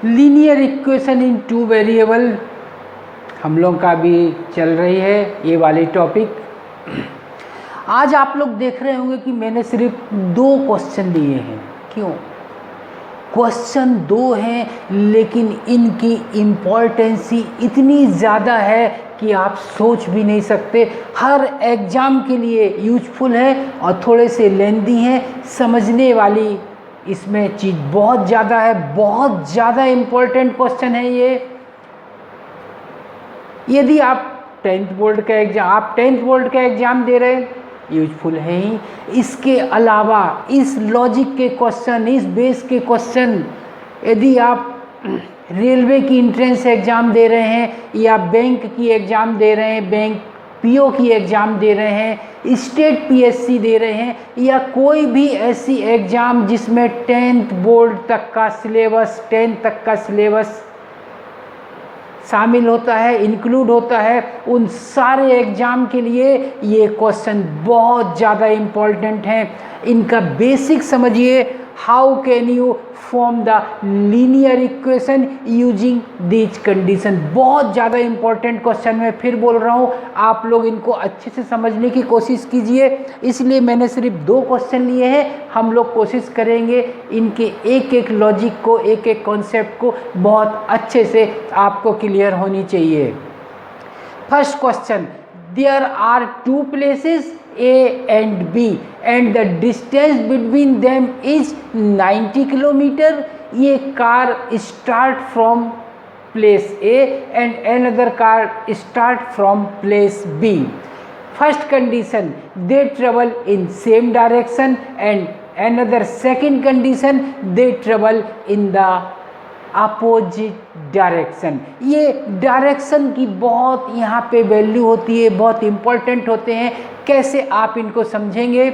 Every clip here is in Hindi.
Linear equation in two variable हम लोग का भी चल रही है ये वाली टॉपिक। आज आप लोग देख रहे होंगे कि मैंने सिर्फ 2 क्वेश्चन लिए हैं। क्यों? क्वेश्चन 2 हैं लेकिन इनकी इम्पोर्टेंसी इतनी ज़्यादा है कि आप सोच भी नहीं सकते। हर एग्ज़ाम के लिए यूजफुल है और थोड़े से लेंदी हैं, समझने वाली इसमें चीज़ बहुत ज़्यादा है, बहुत ज़्यादा इम्पोर्टेंट क्वेश्चन है ये। यदि आप 10th बोर्ड का एग्ज़ाम दे रहे हैं, यूजफुल है ही। इसके अलावा इस लॉजिक के क्वेश्चन, इस बेस के क्वेश्चन, यदि आप रेलवे की एंट्रेंस एग्ज़ाम दे रहे हैं या बैंक की एग्ज़ाम दे रहे हैं, बैंक पीओ की एग्ज़ाम दे रहे हैं, स्टेट पीएससी दे रहे हैं, या कोई भी ऐसी एग्ज़ाम जिसमें 10th बोर्ड तक का सिलेबस, 10th तक का सिलेबस शामिल होता है, इंक्लूड होता है, उन सारे एग्ज़ाम के लिए ये क्वेश्चन बहुत ज़्यादा इम्पॉर्टेंट हैं। इनका बेसिक समझिए। How can you form the linear equation using this condition. बहुत ज़्यादा इम्पॉर्टेंट क्वेश्चन मैं फिर बोल रहा हूँ, आप लोग इनको अच्छे से समझने की कोशिश कीजिए। इसलिए मैंने सिर्फ 2 क्वेश्चन लिए हैं। हम लोग कोशिश करेंगे इनके एक एक लॉजिक को, एक एक कॉन्सेप्ट को बहुत अच्छे से आपको क्लियर होनी चाहिए। First question, there are 2 places A and B and the distance between them is 90 kilometre. ये car start from place A and another car start from place B. First condition, they travel in same direction, and another second condition, they travel in the opposite direction. ये डायरेक्शन की बहुत यहाँ पे वैल्यू होती है, बहुत इम्पोर्टेंट होते हैं। कैसे आप इनको समझेंगे?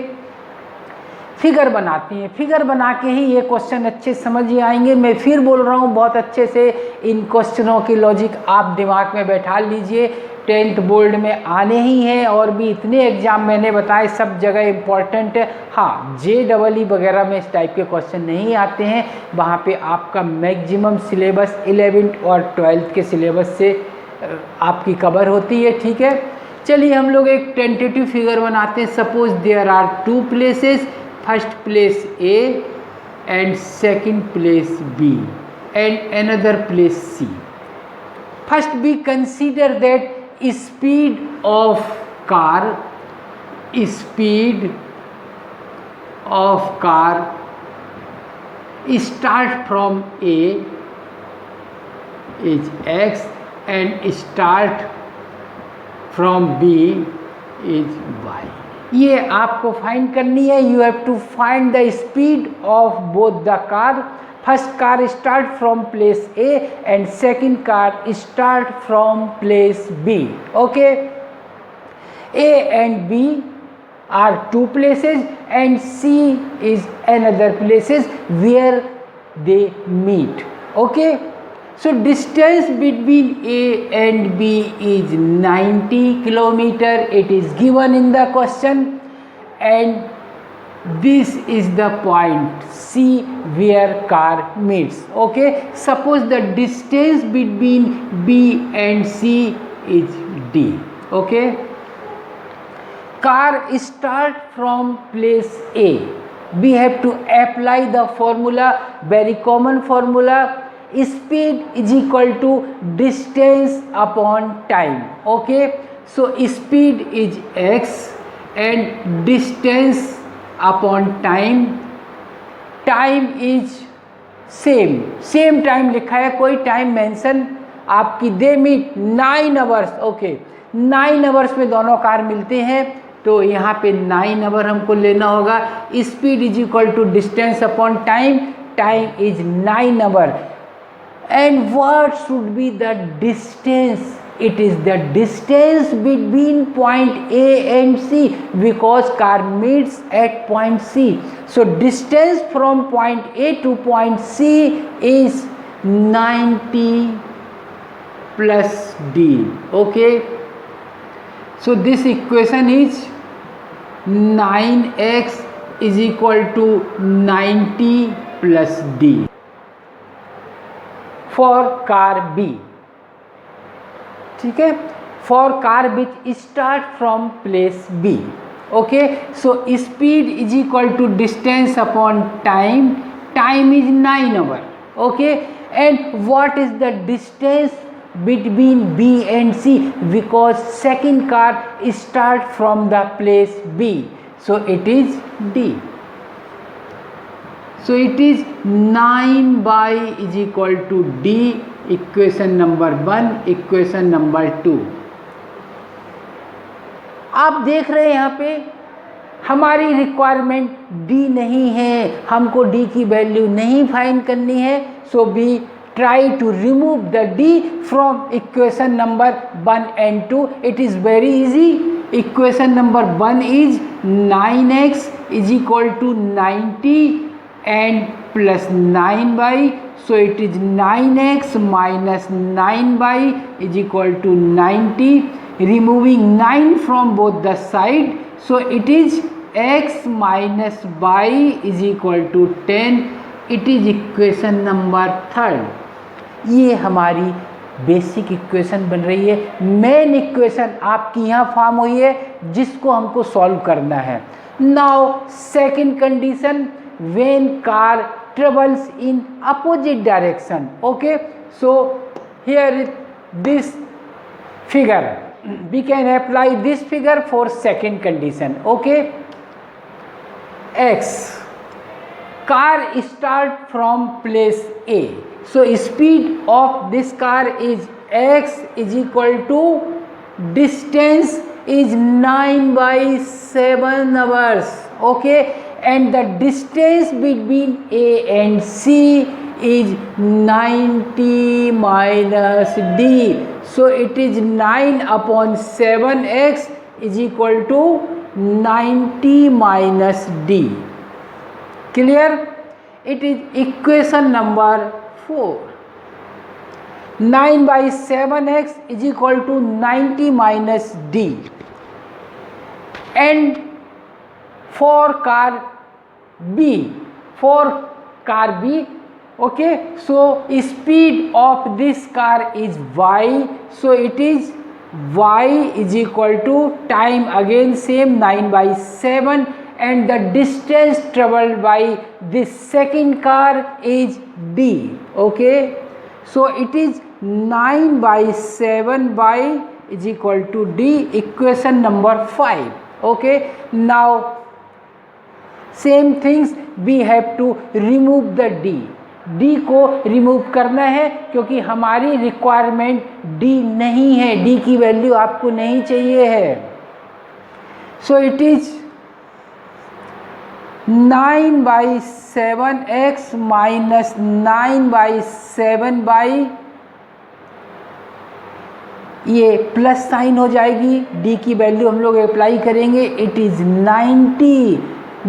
फिगर बनाती हैं, फिगर बना के ही ये क्वेश्चन अच्छे समझ ही आएंगे। मैं फिर बोल रहा हूँ, बहुत अच्छे से इन क्वेश्चनों की लॉजिक आप दिमाग में बैठा लीजिए। 10th बोर्ड में आने ही हैं, और भी इतने एग्ज़ाम मैंने बताए, सब जगह इम्पॉर्टेंट है। हाँ, JEE वगैरह में इस टाइप के क्वेश्चन नहीं आते हैं। वहाँ पे आपका मैक्सिमम सिलेबस 11th और 12th के सिलेबस से आपकी कवर होती है। ठीक है, चलिए हम लोग एक टेंटेटिव फिगर बनाते हैं। Suppose there are 2 places, first place A and second place B and another place C। First we consider that speed of car start from A is X and start from B is Y। ये आपको फाइंड करनी है। You have to find the speed of both the car. First car start from place A and second car start from place B। Okay, A and B are 2 places and C is another places where they meet. Okay, so distance between A and B is 90 kilometer. It is given in the question, and this is the point C where car meets. Okay, suppose the distance between B and C is D. Okay, car start from place A. We have to apply the formula, very common formula, speed is equal to distance upon time. Okay, so speed is x and distance upon time, time is same time लिखा है, कोई टाइम मेंशन आपकी they meet 9 hours. Okay, 9 hours में दोनों कार मिलते हैं, तो यहाँ पे 9 आवर हमको लेना होगा। Speed is equal to distance upon time, time is 9 hour. And what should be the distance? It is the distance between point A and C because car meets at point C. So distance from point A to point C is 90 plus D. Okay, so this equation is 9x is equal to 90 plus D. For car B, ठीक है, for car which start from place B. Okay, so speed is equal to distance upon time. Time is 9 hours. Okay, and what is the distance between B and C? Because second car start from the place B, so it is D. So it is 9 by is equal to D. Equation number 1. Equation number 2. आप देख रहे हैं यहाँ पे हमारी रिक्वायरमेंट D नहीं है, हमको D की वैल्यू नहीं फाइंड करनी है. So we try to remove the D from equation number 1 and 2. It is very easy. Equation number 1 is 9x is equal to 90 and plus 9y. So it is 9x minus 9y is equal to 90. Removing 9 from both the side, so it is x minus y is equal to 10. It is equation number 3. ये हमारी बेसिक इक्वेशन बन रही है. मेन इक्वेशन आपकी यहाँ फॉर्म हुई है जिसको हमको सॉल्व करना है. Now second condition, when car travels in opposite direction. Okay, so here is this figure. We can apply this figure for second condition. Okay, x, car start from place A, so speed of this car is x is equal to distance is 9 by 7 hours. Okay, and the distance between A and C is 90 minus D. So it is 9 upon 7x is equal to 90 minus D. Clear? It is equation number 4. 9 by 7x is equal to 90 minus D. And for car B, okay, so speed of this car is y, so it is y is equal to time again same 9 by 7, and the distance traveled by this second car is D. Okay, so it is 9 by 7 by is equal to D. Equation number 5. Okay, now same things, we have to remove the D. D को रिमूव करना है क्योंकि हमारी रिक्वायरमेंट D नहीं है, D की वैल्यू आपको नहीं चाहिए है. सो it is 9 by 7x minus 9 by 7 by, ये प्लस साइन हो जाएगी. D की वैल्यू हम लोग अप्लाई करेंगे. It is 90.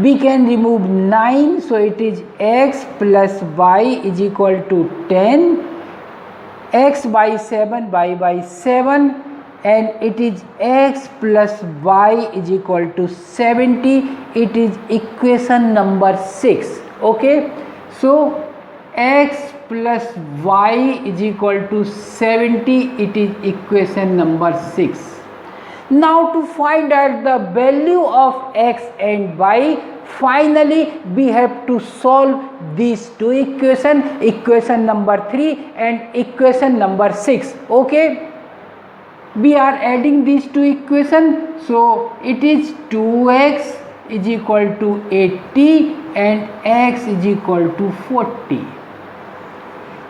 We can remove 9, so it is x plus y is equal to 10, x by 7 by 7, and it is x plus y is equal to 70. It is equation number 6. Okay, so x plus y is equal to 70. It is equation number 6. Now to find out the value of x and y, finally we have to solve these two equations, equation number 3 and equation number 6. Okay, we are adding these two equations, so it is 2x is equal to 80 and x is equal to 40.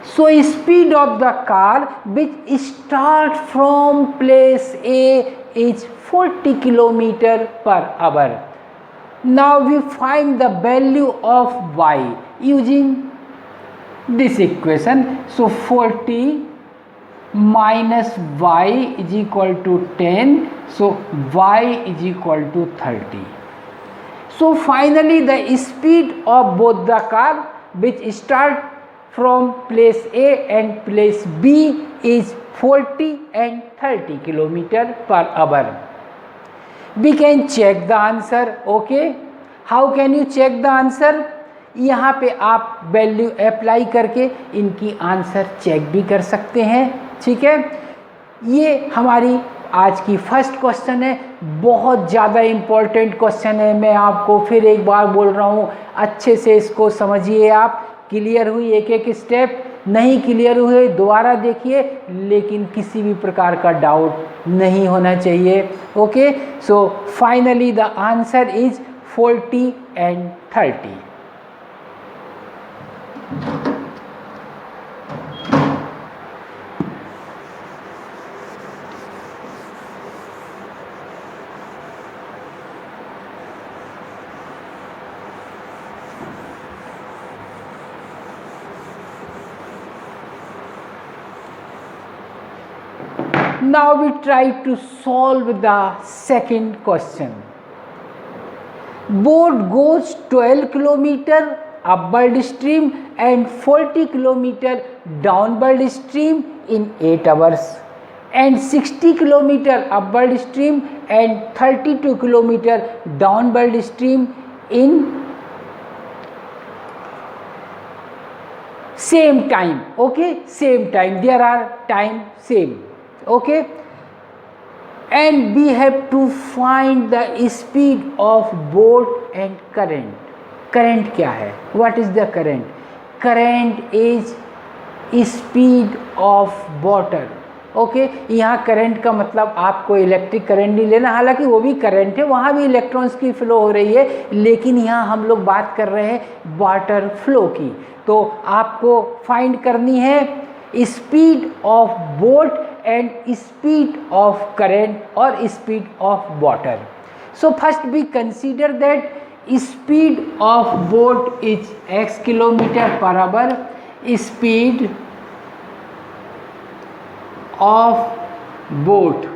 So speed of the car which start from place A is 40 km per hour. Now we find the value of y using this equation. So 40 minus y is equal to 10. So y is equal to 30. So finally the speed of both the car which start from place A and place B is 40 and 30 km per hour. We can check the answer. Okay, how can you check the answer? यहाँ पे आप वैल्यू अप्लाई करके इनकी आंसर चेक भी कर सकते हैं। ठीक है, ये हमारी आज की फर्स्ट क्वेश्चन है। बहुत ज़्यादा इम्पोर्टेंट क्वेश्चन है, मैं आपको फिर एक बार बोल रहा हूँ, अच्छे से इसको समझिए। आप क्लियर हुई एक एक स्टेप? नहीं क्लियर हुए दोबारा देखिए, लेकिन किसी भी प्रकार का डाउट नहीं होना चाहिए। Okay, so finally the answer is 40 and 30। Now we try to solve the second question. Boat goes 12 kilometer upward stream and 40 kilometer downward stream in 8 hours and 60 kilometer upward stream and 32 kilometer downward stream in same time. Okay, same time, there are time same. Okay, and we have to find the speed of boat and current. Current क्या है? What is the current? Current is speed of water. Okay, यहाँ करंट का मतलब आपको इलेक्ट्रिक करंट नहीं लेना, हालांकि वो भी करंट है, वहाँ भी इलेक्ट्रॉन्स की फ्लो हो रही है, लेकिन यहाँ हम लोग बात कर रहे हैं वाटर फ्लो की। तो आपको फाइंड करनी है speed of boat and speed of current or speed of water. So first we consider that speed of boat is x kilometer per hour. Speed of boat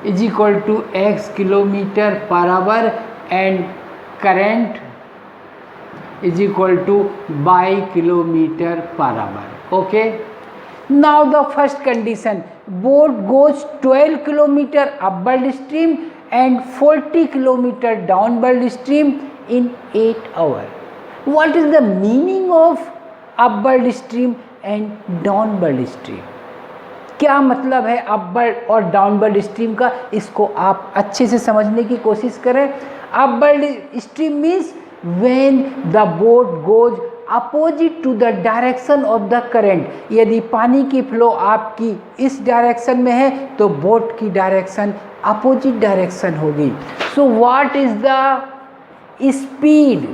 is equal to x kilometer per hour and current is equal to by kilometer per hour. Okay. Now the first condition, boat goes 12 kilometer upward stream and 40 kilometer downward stream in 8 hours. What is the meaning of upward stream and downward stream? क्या मतलब है अपवर्ड और डाउनवर्ड स्ट्रीम का? इसको आप अच्छे से समझने की कोशिश करें। Upward stream means when the boat goes opposite to the direction of the current. यदि पानी की फ्लो आपकी इस डायरेक्शन में है तो बोट की डायरेक्शन अपोजिट डायरेक्शन होगी। So what is the speed?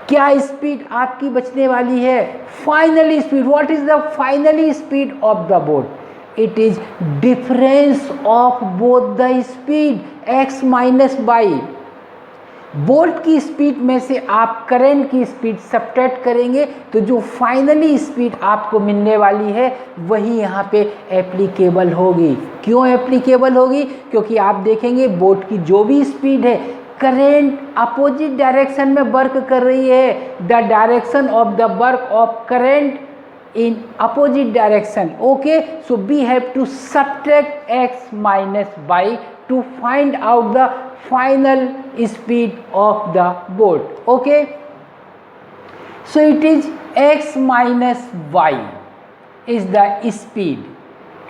क्या स्पीड आपकी बचने वाली है? Finally speed. What is the finally speed of the boat? It is difference of both the speed x minus by. Boat की स्पीड में से आप करंट की स्पीड सब्ट्रैक्ट करेंगे तो जो फाइनली स्पीड आपको मिलने वाली है वही यहाँ पे एप्लीकेबल होगी। क्यों एप्लीकेबल होगी? क्योंकि आप देखेंगे बोट की जो भी स्पीड है, करंट अपोजिट डायरेक्शन में वर्क कर रही है। The direction of the work of current in opposite direction. Okay, so we have to subtract x minus y to find out the final speed of the boat. Okay, so it is x minus y is the speed.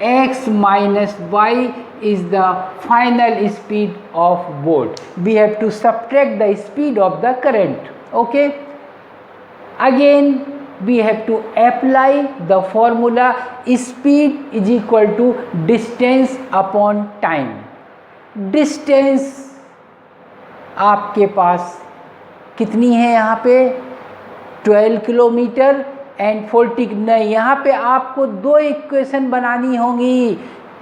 X minus y is the final speed of boat. We have to subtract the speed of the current. Okay, again we have to apply the formula speed is equal to distance upon time. Distance आपके पास कितनी है यहाँ पे? 12 किलोमीटर एंड 40। नहीं, यहाँ पे आपको दो इक्वेशन बनानी होंगी।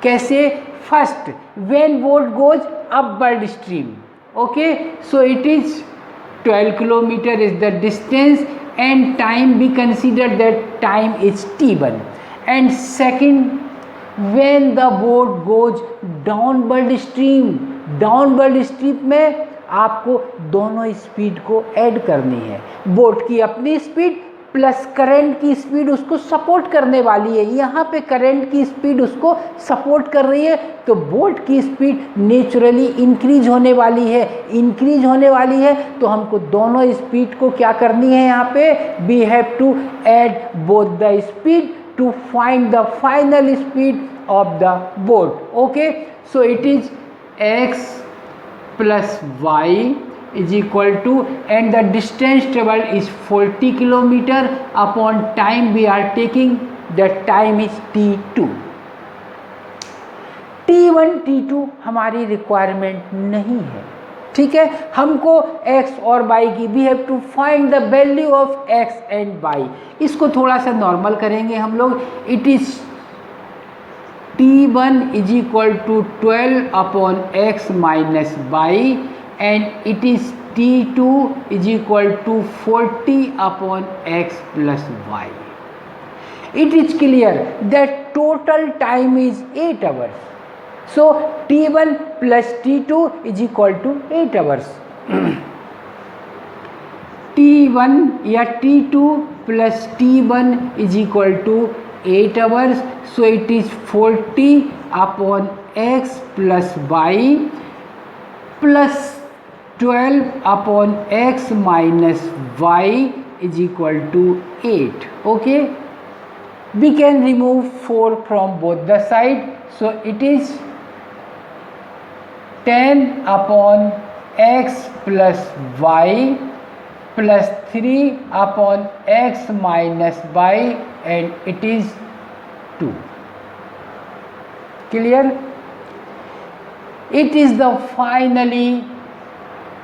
कैसे? First, when boat goes upward stream. Okay, so it is 12 kilometer is the distance and time we consider that time is t1. And second, when the boat goes downward stream, downward stream में आपको दोनों स्पीड को ऐड करनी है। बोट की अपनी स्पीड प्लस करंट की स्पीड उसको सपोर्ट करने वाली है, यहाँ पे करंट की स्पीड उसको सपोर्ट कर रही है, तो बोट की स्पीड नेचुरली इंक्रीज होने वाली है। इंक्रीज होने वाली है तो हमको दोनों स्पीड को क्या करनी है, यहाँ पे we have to add both the speed to find the final speed of the boat. Okay, so it is x plus y is equal to, and the distance traveled is 40 kilometer upon time we are taking, the time is t2। t1 t2 हमारी रिक्वायरमेंट नहीं है, ठीक है। हमको x और y की, we have to find the value of x and y। इसको थोड़ा सा नॉर्मल करेंगे हम लोग। इट इज t1 is equal to 12 upon x minus y, and it is t2 is equal to 40 upon x plus y. It is clear that total time is 8 hours. So t1 plus t2 is equal to 8 hours. t1 या t2 plus t1 is equal to 8 hours, so it is 40 upon x plus y plus 12 upon x minus y is equal to 8. Okay, we can remove 4 from both the side, so it is 10 upon x plus y plus 3 upon x minus y, and it is 2. Clear? It is the finally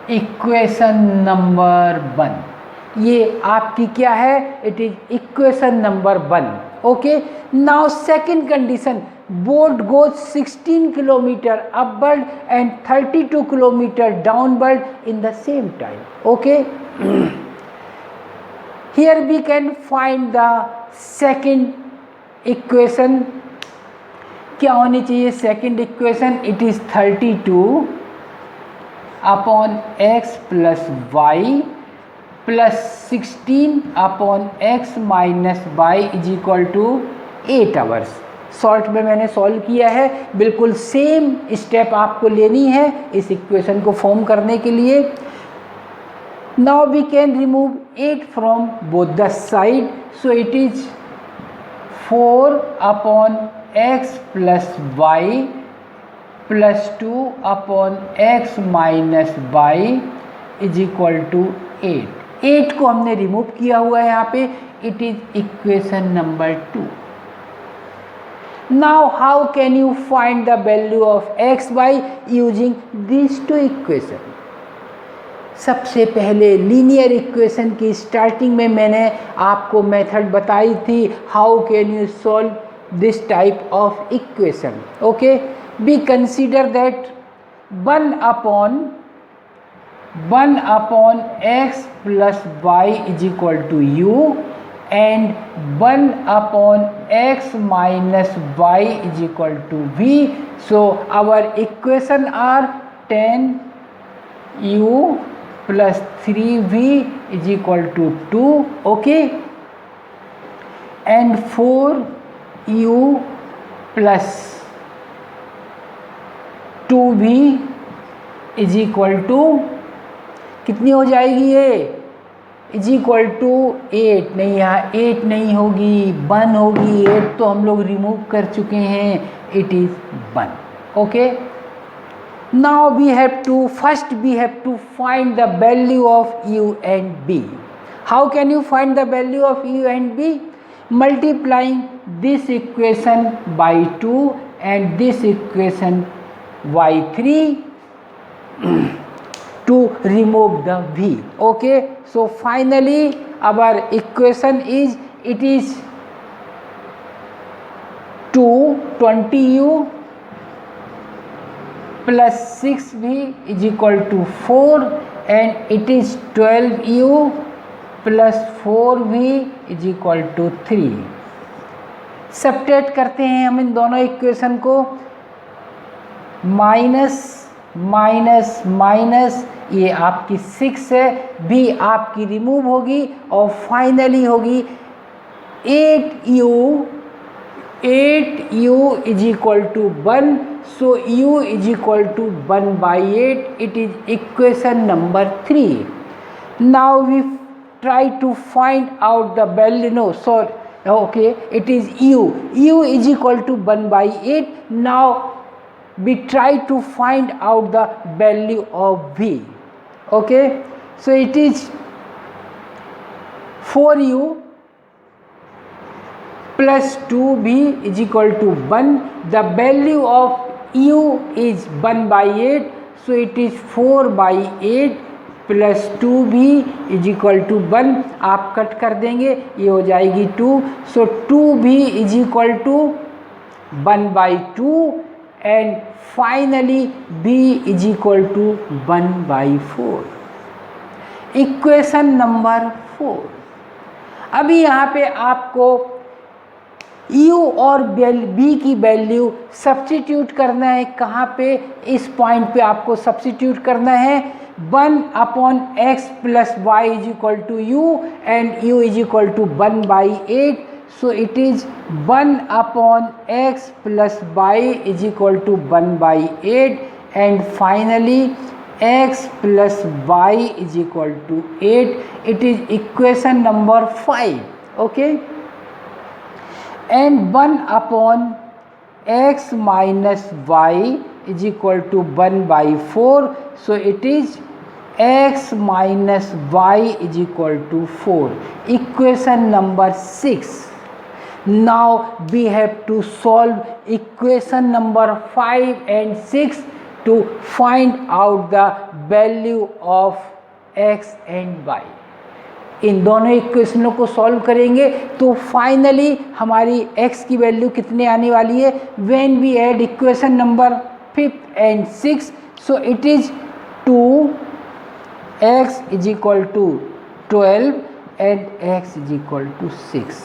equation number 1. ये आपकी क्या है? It is equation number 1. Okay, now second condition, boat goes 16 kilometer upward and 32 kilometer downward in the same time. Okay, here we can find the second equation. क्या होनी चाहिए second equation? It is 32 upon x plus y plus 16 upon x minus y is equal to 8 hours. Short में मैंने सॉल्व किया है, बिल्कुल सेम स्टेप आपको लेनी है इस इक्वेशन को फॉर्म करने के लिए। Now we can remove 8 from both the side, so it is 4 upon x plus y plus 2 upon x minus y is equal to 8। 8 को हमने रिमूव किया हुआ है यहाँ पे, it is equation number 2। Now how can you find the value of x y using this two equation? सबसे पहले लीनियर इक्वेशन की स्टार्टिंग में मैंने आपको मेथड बताई थी, how can you solve this type of equation. Okay, we consider that 1 upon x plus y is equal to u, and 1 upon x minus y is equal to v. So our equation are 10u plus 3v is equal to 2. Okay, and 4u plus 2v is equal to कितनी हो जाएगी ये? Is equal to 8। नहीं, यहाँ 8 नहीं होगी, 1 होगी। 8 तो हम लोग रिमूव कर चुके हैं, it is 1। Okay, now we have to first we have to find the value of u and b। How can you find the value of u and b? Multiplying this equation by 2 and this equation by 3 to remove the v. Okay, so finally our equation is, it is 20u plus 6v is equal to 4, and it is 12u plus 4v is equal to 3। Subtract करते हैं हम इन दोनों इक्वेशन को, माइनस माइनस माइनस ये आपकी 6 है, बी आपकी रिमूव होगी और फाइनली होगी 8u is equal to 1. So u is equal to 1/8. It is equation number 3. Now we try to find out the value. No, sorry, okay, it is u is equal to 1/8. Now we try to find out the value of v. Okay, so it is 4u plus 2v is equal to 1. The value of u is 1/8, so it is 4/8 plus 2v is equal to 1. आप कट कर देंगे, ये हो जाएगी 2. So 2v is equal to 1/2 and finally v is equal to 1/4. Equation number 4. अभी यहाँ पे आपको u और b की वैल्यू सब्स्टिट्यूट करना है. कहाँ पे? इस पॉइंट पे आपको सब्स्टिट्यूट करना है. 1/x plus y is equal to u and u is equal to 1/8. So it is 1/x plus y is equal to 1/8 and finally x plus y is equal to 8. It is equation number 5. Okay, and 1/x minus y is equal to 1/4. So it is x minus y is equal to 4. Equation number 6. Now we have to solve equation number 5 and 6 to find out the value of x and y. इन दोनों इक्वेशनों को सॉल्व करेंगे तो फाइनली हमारी x की वैल्यू कितने आने वाली है? When we add equation number 5 and 6, so it is 2x is equal to 12 and x is equal to 6.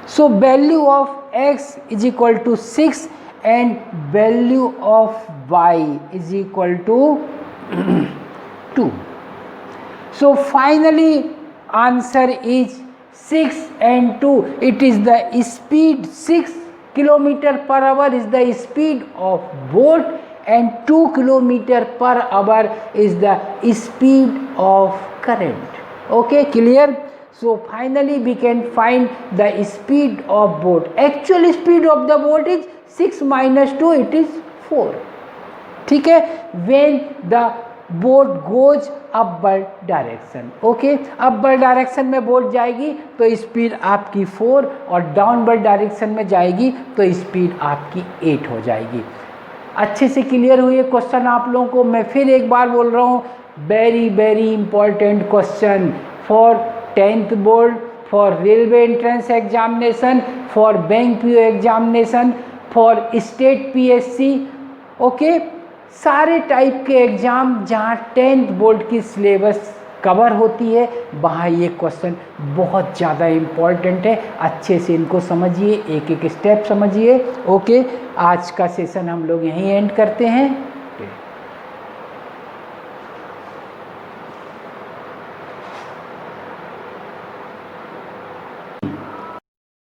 So value of x is equal to 6 and value of y is equal to 2. So finally answer is 6 and 2. It is the speed. 6 kilometer per hour is the speed of boat and 2 kilometer per hour is the speed of current. Okay, clear? So finally we can find the speed of boat. Actual speed of the boat is 6 minus 2, it is 4. ठीक है? When the boat goes upward direction. Okay, upward direction में बोट जाएगी तो स्पीड आपकी 4 और डाउनवर्ड डायरेक्शन में जाएगी तो स्पीड आपकी 8 हो जाएगी. अच्छे से क्लियर हुई है क्वेश्चन आप लोगों को? मैं फिर एक बार बोल रहा हूँ, very very important question for 10th board, for railway entrance examination, for bank PO examination, for state PSC. Okay, सारे टाइप के एग्ज़ाम जहाँ 10th बोर्ड की सिलेबस कवर होती है वहाँ ये क्वेश्चन बहुत ज़्यादा इम्पॉर्टेंट है. अच्छे से इनको समझिए, एक एक स्टेप समझिए. ओके, आज का सेशन हम लोग यहीं एंड करते हैं.